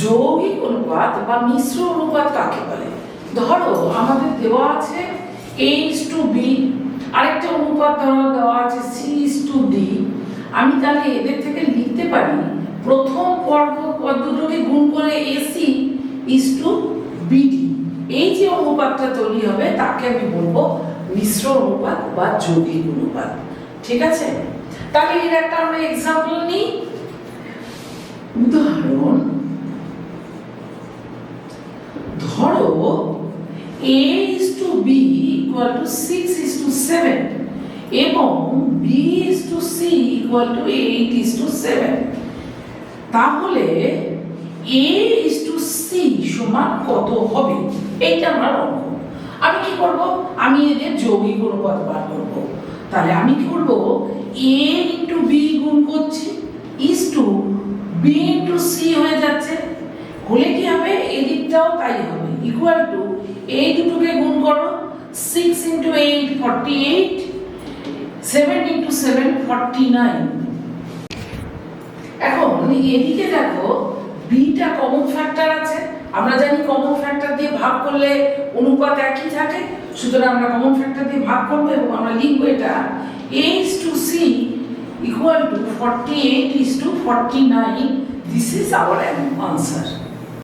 যৌগিক অনুপাত বা মিশ্র অনুপাত কাকে বলে? ধরো আমাদের দেওয়া আছে A:B, আরেকটা অনুপাত দেওয়া আছে C:D। আমি তাহলে এদের থেকে লিখতে পারি প্রথম পদ দুটোকে গুণ করে AC:BD। এই যে অনুপাতটা তৈরি হবে তাকে আমি বলবো মিশ্র অনুপাত বা যৌগিক অনুপাত। ঠিক আছে, তাহলে এর একটা আমরা এক্সাম্পল নিই। উদাহরণ, ধরো A:B = 6:7 এবং B:C = 8:7। তাহলে A:C সমান কত হবে? এইটা আমার অঙ্ক। আমি কি করব? আমি এদের যৌগিক অনুপাত বার করব। তাহলে আমি কি করব? A:B গুণ করছি B:C হয়ে যাচ্ছে, হলে কি হবে? এদিকটাও তাই হবে, ইকুয়াল টু এই দুটোকে গুণ করো, 6 × 8 48, 7 × 7 49। এখন এদিকে দেখো বিটা কমন ফ্যাক্টর আছে, আমরা জানি কমন ফ্যাক্টর দিয়ে ভাগ করলে অনুপাত একই থাকে, সুতরাং আমরা কমন ফ্যাক্টর দিয়ে ভাগ করব এবং আমরা লিখব এটা A:C = 48:49। This is our answer.